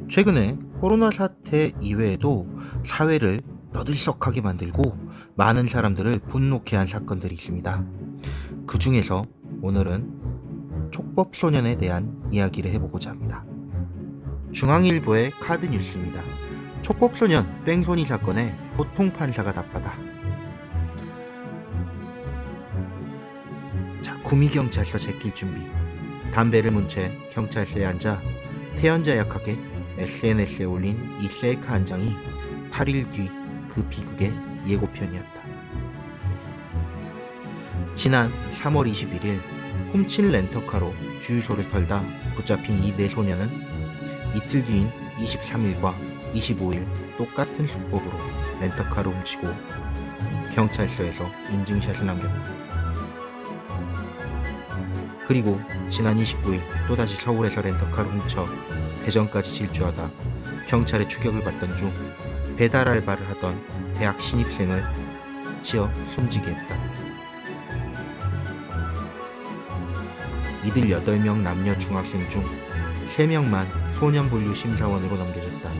최근에 코로나 사태 이외에도 사회를 떠들썩하게 만들고 많은 사람들을 분노케 한 사건들이 있습니다. 그 중에서 오늘은 촉법소년에 대한 이야기를 해보고자 합니다. 중앙일보의 카드 뉴스입니다. 촉법소년 뺑소니 사건에 호통판사가 답하다. 구미경찰서 제낄 준비. 담배를 문 채 경찰서에 앉아 태연자약하게 SNS에 올린 이 셀카 한 장이 8일 뒤 그 비극의 예고편이었다. 지난 3월 21일 훔친 렌터카로 주유소를 털다 붙잡힌 이 네 소년은 이틀 뒤인 23일과 25일 똑같은 수법으로 렌터카를 훔치고 경찰서에서 인증샷을 남겼다. 그리고 지난 29일 또다시 서울에서 렌터카를 훔쳐 대전까지 질주하다 경찰의 추격을 받던 중 배달 알바를 하던 대학 신입생을 치어 숨지게 했다. 이들 8명 남녀 중학생 중 3명만 소년분류 심사원으로 넘겨졌다.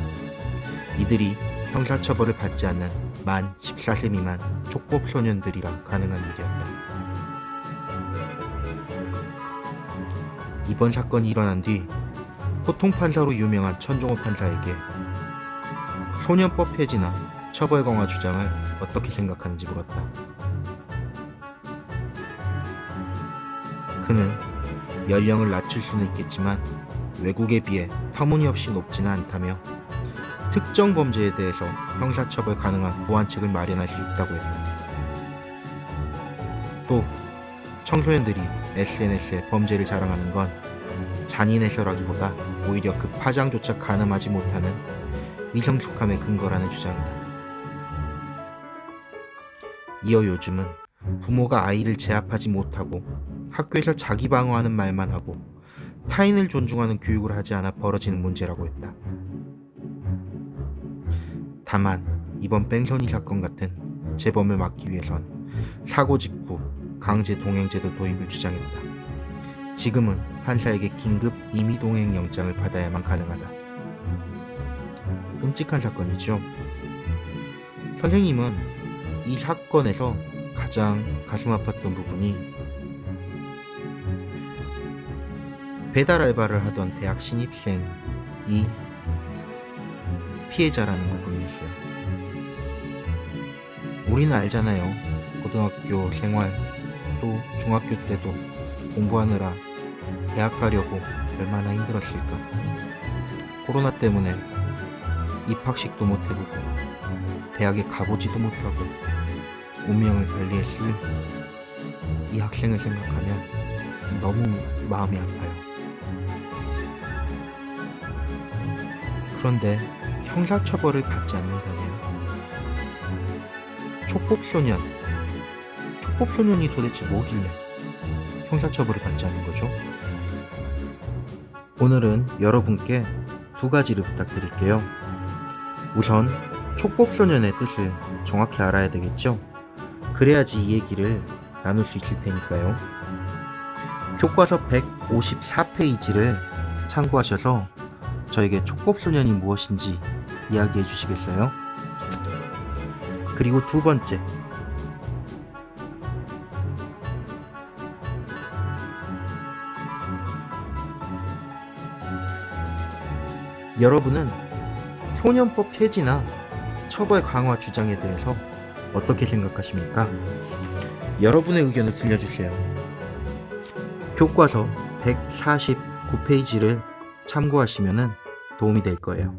이들이 형사처벌을 받지 않는 만 14세 미만 촉법소년들이라 가능한 일이었다. 이번 사건이 일어난 뒤 호통판사로 유명한 천종호 판사에게 소년법 폐지나 처벌 강화 주장을 어떻게 생각하는지 물었다. 그는 연령을 낮출 수는 있겠지만 외국에 비해 터무니없이 높지는 않다며 특정 범죄에 대해서 형사처벌 가능한 보완책을 마련할 수 있다고 했다. 또 청소년들이 SNS에 범죄를 자랑하는 건 잔인해서라기보다 오히려 그 파장조차 가늠하지 못하는 미성숙함의 근거라는 주장이다. 이어 요즘은 부모가 아이를 제압하지 못하고 학교에서 자기 방어하는 말만 하고 타인을 존중하는 교육을 하지 않아 벌어지는 문제라고 했다. 다만 이번 뺑소니 사건 같은 재범을 막기 위해선 사고 직후 강제 동행제도 도입을 주장했다. 지금은 판사에게 긴급 임의 동행 영장을 받아야만 가능하다. 끔찍한 사건이죠. 선생님은 이 사건에서 가장 가슴 아팠던 부분이 배달 알바를 하던 대학 신입생이 피해자라는 부분이었어요. 우리는 알잖아요. 고등학교 생활 또 중학교 때도 공부하느라 대학 가려고 얼마나 힘들었을까. 코로나 때문에 입학식도 못 해보고 대학에 가보지도 못하고 운명을 달리했을 이 학생을 생각하면 너무 마음이 아파요. 그런데 형사처벌을 받지 않는다네요. 촉법소년이 도대체 뭐길래 형사처벌을 받지 않는 거죠? 오늘은 여러분께 두 가지를 부탁드릴게요. 우선 촉법소년의 뜻을 정확히 알아야 되겠죠? 그래야지 이 얘기를 나눌 수 있을 테니까요. 교과서 154페이지를 참고하셔서 저에게 촉법소년이 무엇인지 이야기해 주시겠어요? 그리고 두 번째, 여러분은 소년법 폐지나 처벌 강화 주장에 대해서 어떻게 생각하십니까? 여러분의 의견을 들려주세요. 교과서 149페이지를 참고하시면 도움이 될 거예요.